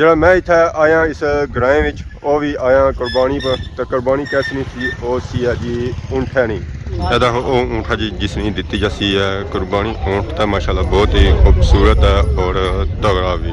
ਜਿਹੜਾ ਮੈਂ ਇੱਥੇ ਆਇਆ ਇਸ ਗ੍ਰਾਮ ਵਿੱਚ ਉਹ ਵੀ ਆਇਆ ਕੁਰਬਾਨੀ ਪਰ ਤਾਂ ਕੁਰਬਾਨੀ ਕਿਸਨੀ ਸੀ ਉਹ ਸੀ ਜੀ ਊਂਠਣੀ ਇਹਦਾ ਉਹ ਊਂਠਾ ਜੀ ਜਿਸਨੀ ਦਿੱਤੀ ਜਾਂਦੀ ਹੈ ਕੁਰਬਾਨੀ ਊਂਠ ਤਾਂ ਮਾਸ਼ਾਅੱਲਾ ਬਹੁਤ ਹੀ ਖੂਬਸੂਰਤ ਹੈ ਔਰ ਤਗੜਾ ਵੀ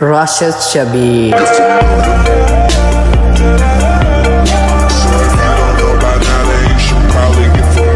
Rashid Shabir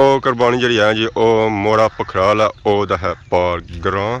ਉਹ ਕੁਰਬਾਨੀ ਜਿਹੜੀ ਹੈ ਜੀ ਉਹ ਮੋੜਾ ਪਖਰਾਲ ਹੈ ਉਹਦਾ ਹੈ ਪਾਰ ਗਰਾਂ।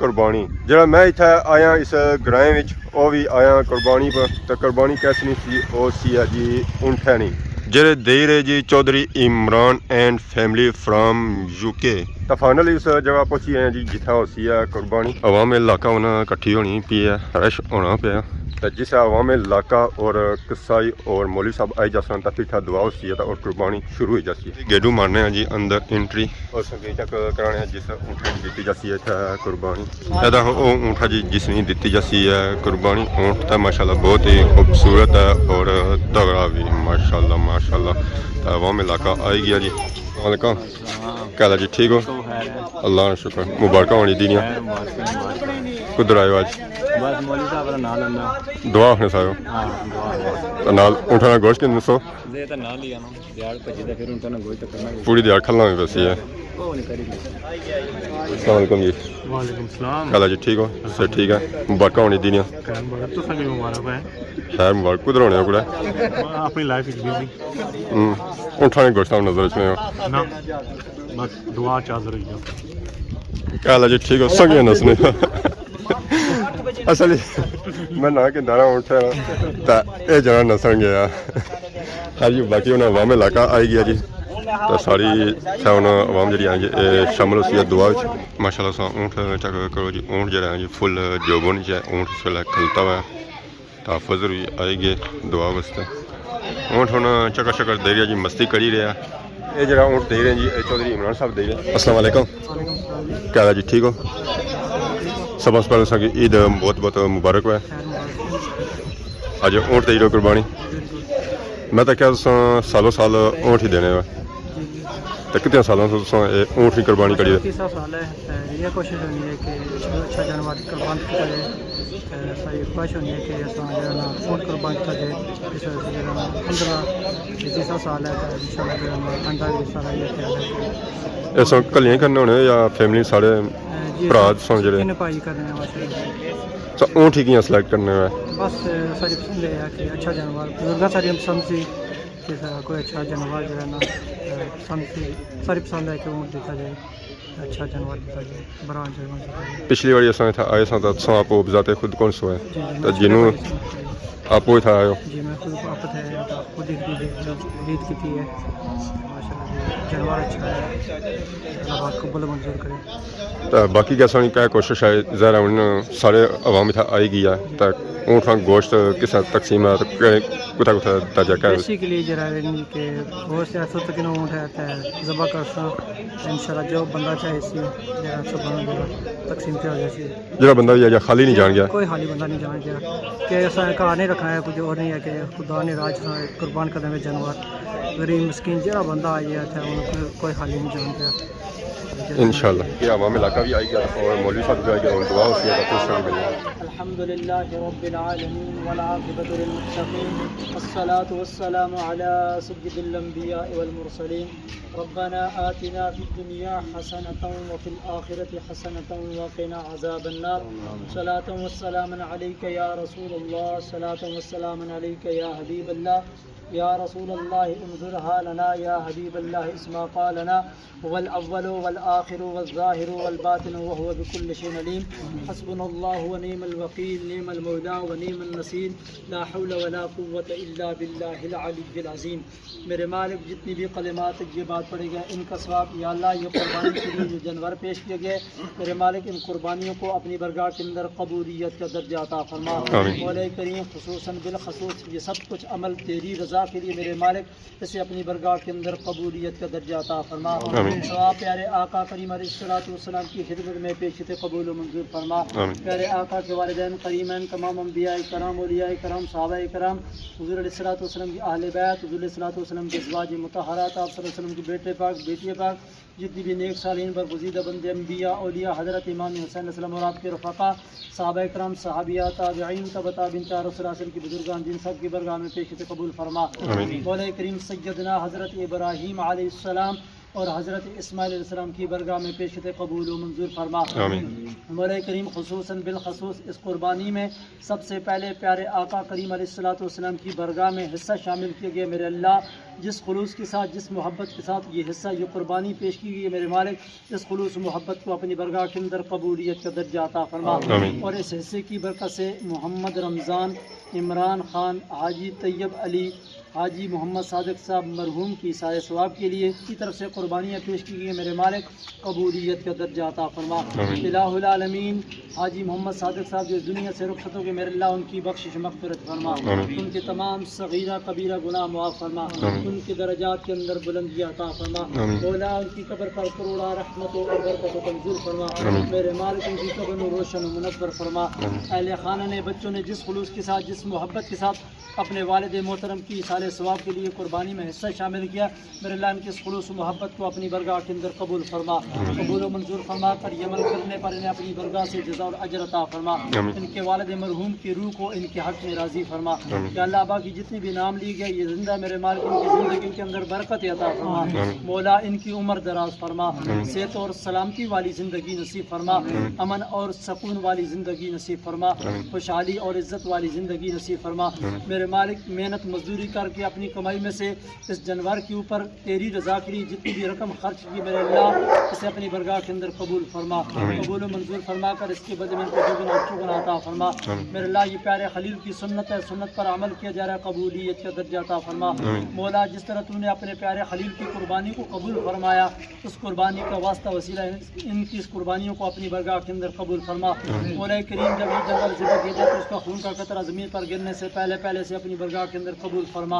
ਕੁਰਬਾਨੀ। ਜਿਹੜਾ ਮੈਂ ਇੱਥੇ ਆਇਆ ਇਸ ਗ੍ਰਾਮ ਵਿੱਚ ਉਹ ਵੀ ਆਇਆ ਕੁਰਬਾਨੀ ਪਰ, ਤੇ ਕੁਰਬਾਨੀ ਕੈਸੀ ਸੀ ਉਹ ਸੀ ਜੀ ਊਂਠਣੀ ਜਿਹੜੇ ਦੇ ਰਹੇ ਜੀ Chaudhry Imran and family firm UK। ਤਾਂ ਫਾਈਨਲੀ ਇਸ ਜਗ੍ਹਾ ਪਹੁੰਚੀ ਆਏ ਜੀ ਜਿੱਥੇ ਹੋ ਸੀ ਕੁਰਬਾਨੀ। عوام علاقہ ہونا ਇਕੱਠੀ ਹੋਣੀ ਪਈ ਹੈ, رش ہونا پیا تو جس عوام علاقہ اور قصائی اور مولوی صاحب آئی جاسن تو پیٹھا دعا ہوتی ہے اور قربانی شروع ہوئی جاتی ہے۔ گیڈو مارنے ہیں جی اندر انٹری اور سنگی تک کرانے ہیں جس اونٹا جی دیتی جاتی ہے قربانی۔ ادا وہ اونٹا جی جس نے دیتی جاتی ہے قربانی، اونٹ تو ماشاءاللہ بہت ہی خوبصورت ہے اور تگڑا بھی ماشاءاللہ ماشاءاللہ۔ تو عوام علاقہ آئی گیا جی۔ السلام علیکم، کیا حال ہے جی؟ ٹھیک ہو؟ اللہ کا شکر، مبارکہ ہونی دینیا۔ کدھر آئے ہو آج؟ بس مولوی صاحب کا نام لینا۔ دعا آخنے سارے ہاں دعا تو نال اونٹا کا گوشت کن دسو؟ دے تے نام لیا نا دیاڑ پجی تے پھر انٹا نہ گوشت کرنا پوری دیار کھلنا میں ویسی ہے۔ او نہیں کری۔ السلام علیکم جی، وعلیکم السلام۔ کیا حال ہے جی؟ ٹھیک ہو؟ سے ٹھیک ہے، مبارکہ ہونی دینیا۔ خیر مبارک، تو سبھی مبارک ہے۔ خیر مبارک، کدھر ہونے ہو کڑے؟ اپنی لائف وچ بزی اونٹا کے گوشت نظر اس میں ہو؟ نا، بس دعا چاہ رہی ہے۔ کیا حال ہے جی؟ ٹھیک ہو؟ سنگے نسنے اصل میں نہ کہ دانا اونٹا تو یہ جنا نسن گیا۔ ہاں جی، باقی انہیں عوام علاقہ آئی گیا جی تو ساری عوام جی آئی جی شامل ہوتی ہے دعا ماشاء اللہ۔ اونٹ چیک کرو جی، اونٹ جہاں ہے جی فل جوبن چ اونٹ اس ویلے کھلتا ہوا ہے۔ تحفظ بھی آئی گئے دعا واسطے۔ اونٹ ہوں چکر چکر دے رہا جی، مستی کری رہا۔ یہ جڑا اونٹ دے رہے ہیں جی یہ چودھری عمران صاحب دے رہے ہیں۔ السلام علیکم، کیا حال ہے جی؟ ٹھیک ہو؟ سب سے پہلے سب کی عید بہت بہت مبارک ہوا ہے۔ اج اونٹ دے رہے قربانی، میں تو کیا سالوں سال اونٹ ہی دینے ہوا تو کتنے سالوں سے اونٹ کی قربانی کری ہے؟ 30 سال ہے۔ یہ کوشش ہونی ہے کہ اچھا جانور قربان کیا جائے، ساری خواہش ہونی ہے کہ اونٹ قربان کیا جائے۔ اس وجہ سے 15 سال ہے ان شاء اللہ انڈا بھی سارا یہ خیال ہے۔ اس کلیاں کرنے ہونے یا فیملی سارے برا سن جڑے پائی کرنے ہیں ماشاءاللہ۔ تو اونٹ ہی کیاں سلیکٹ کرنے ہوئے؟ بس ساری پسند ہے کہ اچھا جانور بزرگاں ساری پسند سی کہ کوئی اچھا جانور جو ہے نا پسند سی، ساری پسند ہے کہ اونٹ دیکھا جائے، اچھا جانور دیکھا جائے، بڑا جانور دیکھا جائے۔ پچھلی بار ایسا تھا آئے سن تو آپ بذات خود کون سو ہے تو جنہوں آپ وہ تھا آئے ہو؟ جی میں خود آپ تھے خود عید کی تھی ہے ماشاء اللہ۔ جانور اچھا ہے، اللہ پاک قبول منظور کرے۔ تو باقی کیسا نہیں کیا کوشش ہے ظاہر ہے ان سارے عوام اتنا آئی گئی ہے تو اونٹ کا گوشت کس تقسیم ہے کتا کتا درجہ کیا ہے؟ بیسیکلی جرا کہ گوشت ایسا تک اونٹ ہے تو ذبح کرسا انشاءاللہ جو بندہ چاہے سی جرا سب تقسیم کیا ہو جائے۔ جڑا بندہ بھی ہے خالی نہیں جان گیا، کوئی حالی بندہ نہیں جان گیا کہ ایسا کہا نہیں رکھنا ہے، کچھ اور نہیں ہے کہ خدا نے راج قربان کرنے میں جانور غریب مسکین جہاں بندہ آ گیا تھا ان کوئی حالی نہیں جان گیا انشاءاللہ۔ یہ عوام علاقہ بھی آئی گیا اور مولوی صاحب بھی آئی گیا اور دعا ہوتی ہے تو خوش ملے۔ الحمد لله رب العالمين والعاقبة للمتقين والصلاة والسلام على سيد الأنبياء والمرسلين ربنا آتنا في الدنيا حسنة وفي الآخرة حسنة وقنا عذاب النار صلاة والسلام عليك يا رسول الله صلاة والسلام عليك يا حبيب الله يا رسول الله انظرها لنا يا حبيب الله اسمع قالنا هو الأول والآخر والظاهر والباطن وهو بكل شيء عليم حسبنا الله ونعم الوكيل نعم المولى ونعم النصير لا حول ولا قوة إلا بالله العلي العظيم۔ میرے مالک جتنی بھی کلمات یہ بات پڑے گا ان کا ثواب یا اللہ یہ قربانی کے لیے جو جانور پیش کیے گئے میرے مالک ان قربانیوں کو اپنی برگاہ کے اندر قبولیت کا درجہ عطا فرما۔ مولا کریم خصوصاً بالخصوص یہ سب کچھ عمل تیری رضا کے لیے میرے مالک اسے اپنی برگاہ کے اندر قبولیت کا درجہ عطا فرما۔ ثواب پیارے آقا کریم علیہ الصلوۃ والسلام کی خدمت میں پیشتے قبول و منظور فرما۔ پیارے آقا کے والدین کریمین تمام انبیاء کرام اولیاء کرام صحابہ کرام حضور علیہ الصلوۃ والسلام کی اہل بیت حضور علیہ الصلوۃ والسلام کے ازواج مطہرات آپ صلی اللہ علیہ وسلم کے بیٹے پاک بیٹی پاک جتنی بھی نیک صالحین برگزیدہ بندے انبیاء اولیاء حضرت امام حسین علیہ السلام اور آپ کے رفقا صحابہ کرام صحابیات تابعین تبع تابعین رسول اللہ صلی اللہ علیہ وسلم کی بزرگان جن سب کی برگاہ میں پیشتے قبول فرما۔ مولا کریم سیدنا حضرت ابراہیم علیہ السلام اور حضرت اسماعیل علیہ السلام کی برگاہ میں پیش خدمت قبول و منظور فرما۔ آمین۔ مولا کریم خصوصاً بالخصوص اس قربانی میں سب سے پہلے پیارے آقا کریم علیہ الصلوۃ والسلام کی برگاہ میں حصہ شامل کیا گیا میرے اللہ، جس خلوص کے ساتھ جس محبت کے ساتھ یہ حصہ یہ قربانی پیش کی گئی ہے میرے مالک، اس خلوص و محبت کو اپنی برگاہ کے اندر قبولیت کا درجہ عطا فرما، آمین۔ اور اس حصے کی برکت سے محمد رمضان، عمران خان، حاجی طیب علی، حاجی محمد صادق صاحب مرحوم کی سائے ثواب کے لیے کی طرف سے قربانیاں پیش کی گئی ہیں میرے مالک، قبولیت کا درجہ عطا فرما۔ الہ العالمین حاجی محمد صادق صاحب جو دنیا سے رخصت ہو گئے میرے اللہ، ان کی بخشش مغفرت فرما، ان کے تمام صغیرہ کبیرہ گناہ معاف فرما، ان کے درجات کے اندر بلندی عطا فرما، مولا ان کی قبر پر کروڑا رحمت و برکت و منظور فرما، میرے مالک ان کی قبر کو روشن و منور فرما۔ اہل خانہ نے بچوں نے جس خلوص کے ساتھ جس محبت کے ساتھ اپنے والد محترم کی سال ثواب کے لیے قربانی میں حصہ شامل کیا میرے اللہ، ان کے اس خلوص و محبت کو اپنی برگاہ کے اندر قبول فرما، قبول و منظور فرما کر یہ عمل کرنے پر انہیں اپنی برگاہ سے جزا اور اجر عطا فرما، ان کے والد مرحوم کی روح کو ان کے حق میں راضی فرما، کہ اللہ ابا کی جتنی بھی نام لی گئے یہ زندہ میرے مالک ان کی زندگی کے اندر برکت عطا فرما، مولا ان کی عمر دراز فرما، صحت اور سلامتی والی زندگی نصیب فرما، امن اور سکون والی زندگی نصیب فرما، خوشحالی اور عزت والی زندگی نصیب فرما، میرے مالک محنت مزدوری کر کے اپنی کمائی میں سے اس جانور کے اوپر تیری رضا کے لیے جتنی بھی رقم خرچ کی میرے اللہ، اسے اپنی برگاہ کے اندر قبول فرما، قبول و منظور فرما کر اس کے بدلے میں ان کو دوگنا اور چوگنا عطا فرما، میرے اللہ یہ پیارے خلیل کی سنت ہے، سنت پر عمل کیا جا رہا ہے، قبولیت کا درجہ عطا فرما، مولا جس طرح تو نے اپنے پیارے خلیل کی قربانی کو قبول فرمایا، اس قربانی کا واسطہ وسیلہ ان کی اس قربانیوں کو اپنی برگاہ کے اندر قبول فرما، مولا کریم جب یہ جانور ذبح کیا جائے تو اس کا خون کا قطرہ زمین پر گرنے سے پہلے سے اپنی برگاہ کے اندر قبول فرما،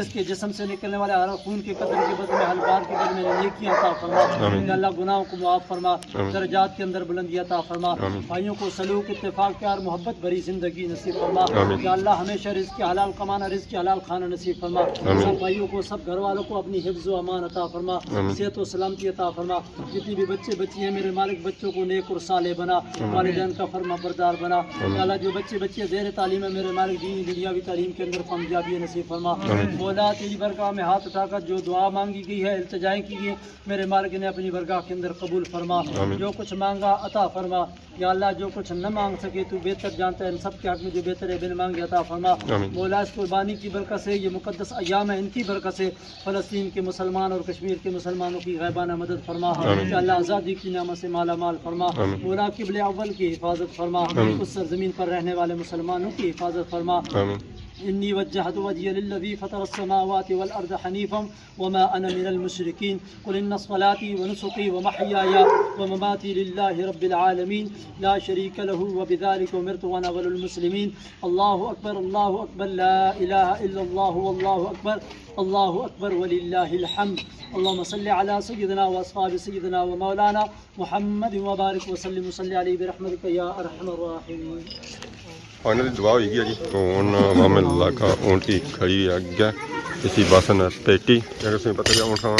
اس کے جسم سے نکلنے والے ہر خون کے قطرے کے بدلے میں ہر بار کے بدلے میں نیکیاں عطا فرما، یا اللہ گناہوں کو معاف فرما، درجات کے اندر بلندی عطا فرما، بھائیوں کو سلوک اتفاق پیار محبت بھری زندگی نصیب فرما، یا اللہ ہمیشہ رزق حلال کمانا رزق حلال کھانا نصیب فرما، سب بھائیوں کو سب گھر والوں کو اپنی حفظ و امان عطا فرما، صحت و سلامتی عطا فرما، جتنی بھی بچے بچی ہیں میرے مالک بچوں کو نیک اور صالح بنا، والدین کا فرما بردار بنا، یا اللہ جو بچے زیر تعلیم ہے میرے مالک دینی دنیاوی تعلیم کے اندر کامیابی نصیب فرما، مولا تیری برگاہ میں ہاتھ اٹھا کر جو دعا مانگی گئی ہے التجائیں کی گئی میرے مالک نے اپنی برگاہ کے اندر قبول فرما، جو کچھ مانگا عطا فرما، یا اللہ جو کچھ نہ مانگ سکے تو بہتر جانتا ہے، ان سب کے حق میں جو بہتر ہے بن مانگے عطا فرما، مولا اس قربانی کی برکت سے یہ مقدس ایام ہے ان کی برکت سے فلسطین کے مسلمان اور کشمیر کے مسلمانوں کی غیبانہ مدد فرما، یا اللہ آزادی کی نعمت سے مالا مال فرما، مولا قبل اول کی حفاظت فرما، اس سرزمین پر رہنے والے مسلمانوں کی حفاظت فرما، إني وجهت وجهي للذي فطر السماوات والأرض حنيفا وما أنا من المشركين قل إن صلاتي ونسكي ومحياي ومماتي لله رب العالمين لا شريك له وبذلك أمرت وأنا أول المسلمين الله أكبر لا إله إلا الله والله أكبر ولله الحمد اللهم صل على سيدنا وأصحاب سيدنا ومولانا محمد وبارك وسلم وصل عليه برحمتك يا أرحم الراحمين۔ فائنلی دعا ہوئی گیا جی، ہوں امام اللہ کا اونٹ ہی کھڑی اگے اسی باسن پیٹی اگر تمہیں پتہ ہے اونٹاں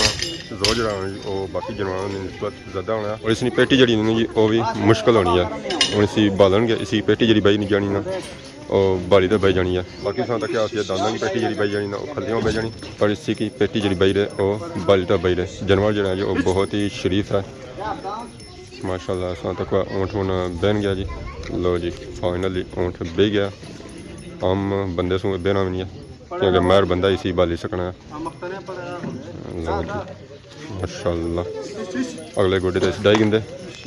زو جڑا ہونا جی وہ باقی جانوراں کی نسبت زیادہ ہونا اور اس پیٹی جڑی نہیں جی وہ بھی مشکل ہونی ہے، ہوں اسی بالن گے اسی پیٹی جڑی بہی نہیں جانی نا وہ بالی تو بہ جانی ہے، باقی سان تک کیا دانداں کی پیٹی جڑی بہ جانی نا وہ کھلیاں بہ جانی، پر اسی کی پیٹی جڑی بہ رہے وہ بالی تو بہ رہے، جانور جڑا ہے جی وہ بہت ہی شریف ہے ماشاء اللہ، سان تک اونٹ ہونا بہن گیا جی، لو جی فائنلی اونٹ بہ گیا، عام بندے سو بہنا بھی نہیں ہے کیونکہ مہر بندہ اسی بالی سکنا ہے، لو جی ماشاء اللہ اگلے گوڈے تے ڈائی گندے،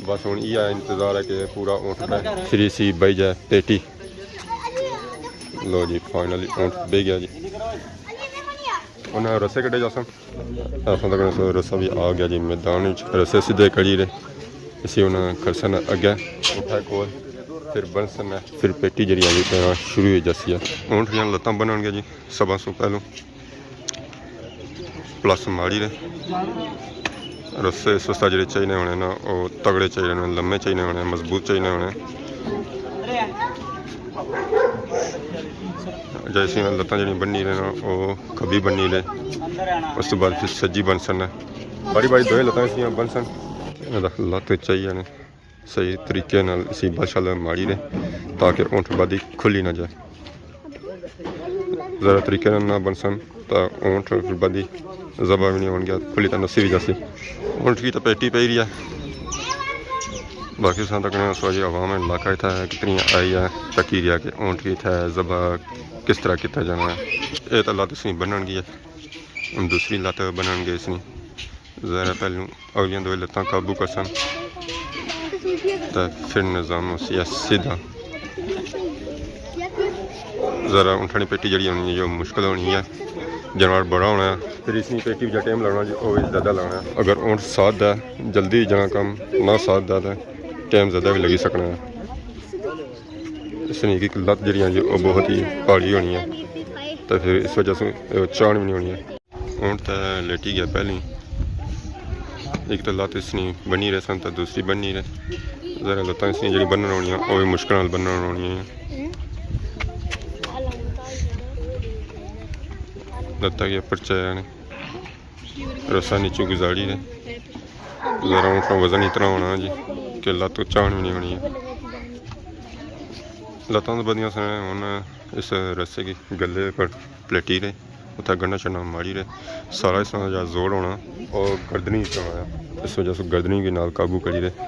بس ہوں یہ انتظار ہے کہ پورا اونٹ شری سی بہ جائے پیٹی، لو جی فائنلی اونٹ بہ گیا جی، انہیں رسے کٹے جا سن ایسا تک رسا بھی آ گیا جی میدان رسے سیدھے کڑی رہے اسی انہیں کرسن اگے اٹھا کول پھر بنسن پھر پیٹی جڑی آئی پہ شروع ہوئی جیسی ہے، اونٹ دیاں لتاں بنن گیا جی سبا سو پہلو پلس ماڑی رہے رسے سستا جڑے چاہیے ہونے نا وہ تگڑے چاہیے ہونے، لمے چاہیے ہونے، مضبوط چاہیے ہونے، جیسے لتاں جڑی بننی رہے نا وہ کبھی بننی رہے، اس تو بعد پھر سجی بنسن باری دوئے لتاں اس بنسن لت چاہیے نے صحیح طریقے نال اسی بادشاہ ماڑی رہے تاکہ اونٹ بادی کھلی نہ جائے، ذرا طریقے نہ بنسن تو اونٹ بادی ذبح بھی نہیں ہو گیا کھلی تو نسی بھی جاسی اونٹ کی تو پیٹی پی رہی ہے باقی ساتھ تک سوچی عوام علاقہ اتنا کتنی آئی ہے تکی رہا کہ اونٹ کی اتنا ذبح کس طرح کیا جانا ہے یہ تو لت اس بنن گی ہے ہم دوسری لت بنن گے اس ذرا پہلو اگلیاں دو لتاں قابو کرسن تو پھر نظام سیدھا ذرا اونٹھانی پیٹی جڑی ہونی ہے جو مشکل ہونی ہے جانور بڑا ہونا ہے پھر اس پیٹی بھی ٹائم لگنا جی وہ بھی زیادہ لگنا ہے اگر اونٹ ساتھ ہے جلدی جانا کم نہ ساتھ ہے تو ٹائم زیادہ بھی لگی سکنا ہے اس لیے کہ لت جڑی جی وہ بہت ہی پہاڑی ہونی ہے تو پھر اس وجہ سے چان بھی نہیں ہونی ہے اونٹ تو لیٹی گیا پہلے ایک تو لت اس نے بنی رہے سن تو دوسری بنی رہے ذرا لتاں اس جی بنن ہونی وہ بھی مشکل نال بنن ہونی لتا گیا پرچایا نے رسا نیچوں گزاڑی رہے ذرا اونٹ کا وزن اتنا ہونا جی کہ لت چان بھی نہیں ہونی ہے لتاں تو بدیاں سن ہوں اس رسے کی گلے پر پلیٹی رہے اتنا گنڈا چڑھنا ماڑی رہے سارا اس طرح زور ہونا اور گردنی چڑھایا اس وجہ سے گردنی بھی نال قابو کری رہے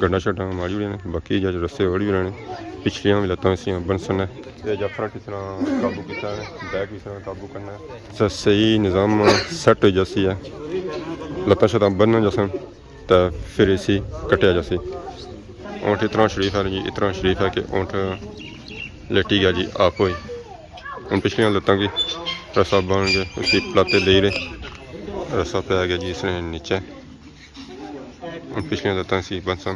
گنڈا چڑھنا ماڑی رہے ہیں باقی جا رسے اور بھی رہنے پچھلیاں بھی لتاں اس بن سن یہ جا فرنٹ اس طرح قابو کیا ہے بیک اس طرح قابو کرنا ہے صحیح نظام سیٹ ہو جاسی ہے لتاں شتاں بننا جاسن تو پھر اسی کٹیا جاسی اونٹ اتنا شریف ہے جی اتنا شریف ہے کہ اونٹ لیٹی گیا جی آپ ہوئی ان پچھلیاں لتاں کی رسا بن گئے اسی پلاتے دے رہے رسا پہ آ گیا جی اس نے نیچے ان پچھلیاں لتاں اسی بن سن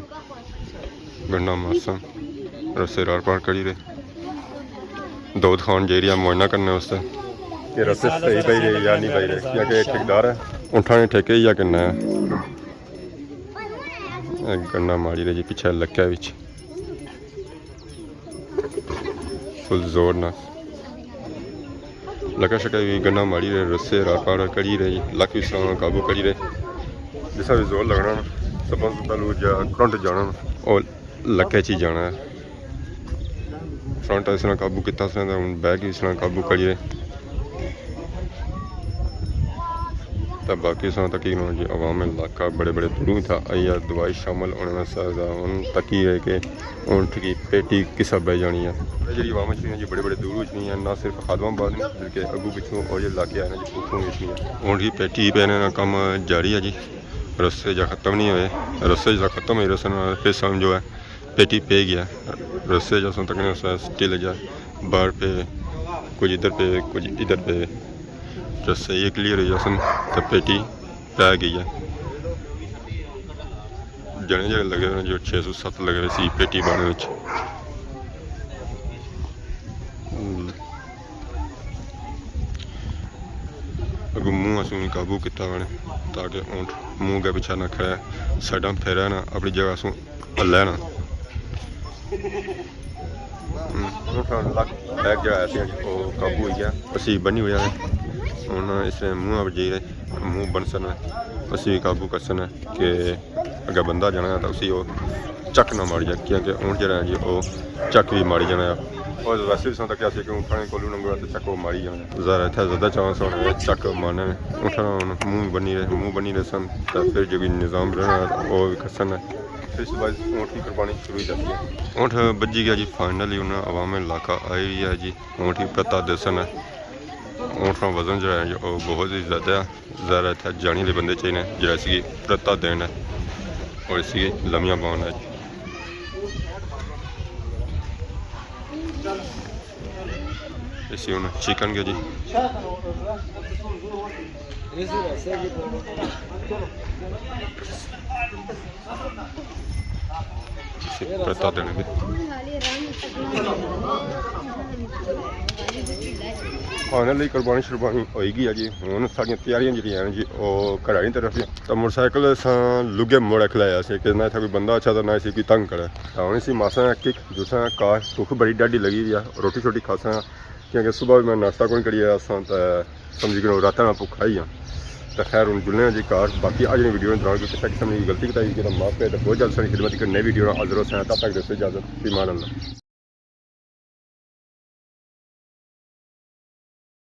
گنڈا مار سن رسے راڑ پاڑ کری رہے دودھ خان جی رہا معائنہ کرنے واسطے کہ رسے صحیح پی رہے یا نہیں پی رہے کیونکہ ٹھیکدار ہے اونٹھا نے ٹھیکے یا کرنا ہے گنڈا ماری رہے جی پیچھے لکیا بچ فل زور نہ لکا شکا بھی گنڈا ماری رہے رسے راڑ پاڑ کری رہے جی لک بھی سارا قابو کری رہے جسا بھی زور لگنا سبا پہلو جا کرنٹ جانا اور لکے چی جانا ہے فرنٹ اس طرح قابو کیا اس نے بیک بھی اس طرح قابو کری رہے تو باقی اس طرح تکی جی عوام علاقہ بڑے بڑے دوروں تھا آئی دوائی شامل ہونے میں سزا ان تکی ہے کہ اونٹ کی پیٹی کسا بہ جانی ہے جی عوام چنی جی بڑے بڑے دوروں چنی ہیں نہ صرف خادم آباد میں بلکہ اگو پچھوں اور یہ علاقے آئے ہیں جی اتوں بھی چنی ہے اونٹ کی پیٹی پہنے کا کام جاری ہے جی رسے جا ختم نہیں ہوئے رسے جا ختم ہوئے رسے پھر سمجھو ہے پیٹی پہ گیا رسے جا سن تک اسٹل جا باہر پہ کچھ ادھر پہ کچھ ادھر پہ رسے یہ کلیئر ہو جاسن تو پیٹی پہ گئی ہے جنے جگہ لگے ہوئے جو 607 لگے ہوئے سی پیٹی بانے میں اگو منہ اسوں قابو کیا ہونے تاکہ اونٹ منہ کے پیچھے نہ کھڑے سائڈاں پھیرے نہ اپنی جگہ سوں ہلے نہ بیک جگہ ایسی ہیں وہ قابو ہوئی ہے اسی بنی ہوئی ہے ہوں اس نے منہ جی رہے منہ بن سن اسی قابو کر سن کہ اگر بندہ جانا ہے تو اسی وہ چک نہ ماری جائے کیونکہ اونٹ جہاں جی وہ چک بھی ماری جانا ہے اور ویسے بھی سن تک کہ اونٹھانے کولو ننگا تو چک وہ ماری جانا ذرا اتنا زیادہ چانس ہونا چک مارنے اونٹھانا منہ بنی رہے سن تو پھر جو بھی نظام رہنا وہ بھی کسن ہے پھر اس بعد اونٹ کی قربانی شروع ہو جاتی ہے اونٹ بجی گیا جی فائنلی انہیں عوام علاقہ آئی ہے جی اونٹ کی پتا دسن ہے اونٹ کا وزن جو ہے وہ بہت ہی زیادہ ہے ذرا اتنا جانی والے بندے چاہیے جہاں اس کی پرتا دین ہے اور اس کی لمیاں پاؤن ہے اسی ہوں چکن گیا جی پرتا دینے بھی فائنلی قربانی شربانی ہوئی گئی ہے جی ہوں ساری تیاریاں جی جی وہ گھر کی طرف تو موٹر سائیکل لگے موڑ کھلایا سے کہ نہ کوئی بندہ اچھا تو نہ اسی کوئی تنگ کرے ہوں اسی ماسا کک دوسرا کار بھوک بڑی ڈاڈی لگی ہوئی ہے روٹی شوٹی کھاسا کیونکہ صبح بھی میں ناشتہ کون کری آیا تو سمجھی کرو رات میں بھوک کھائی ہاں تو خیر ہوں جلنے جی کار باقی اج ویڈیو دوران کوئی کسی قسم کی غلطی بتائی کہ معاف کرے تو بہت جلد ساری خدمت کرنے ویڈیو حاضر ہو سیں تب تک دوستوں اجازت ایمان اللہ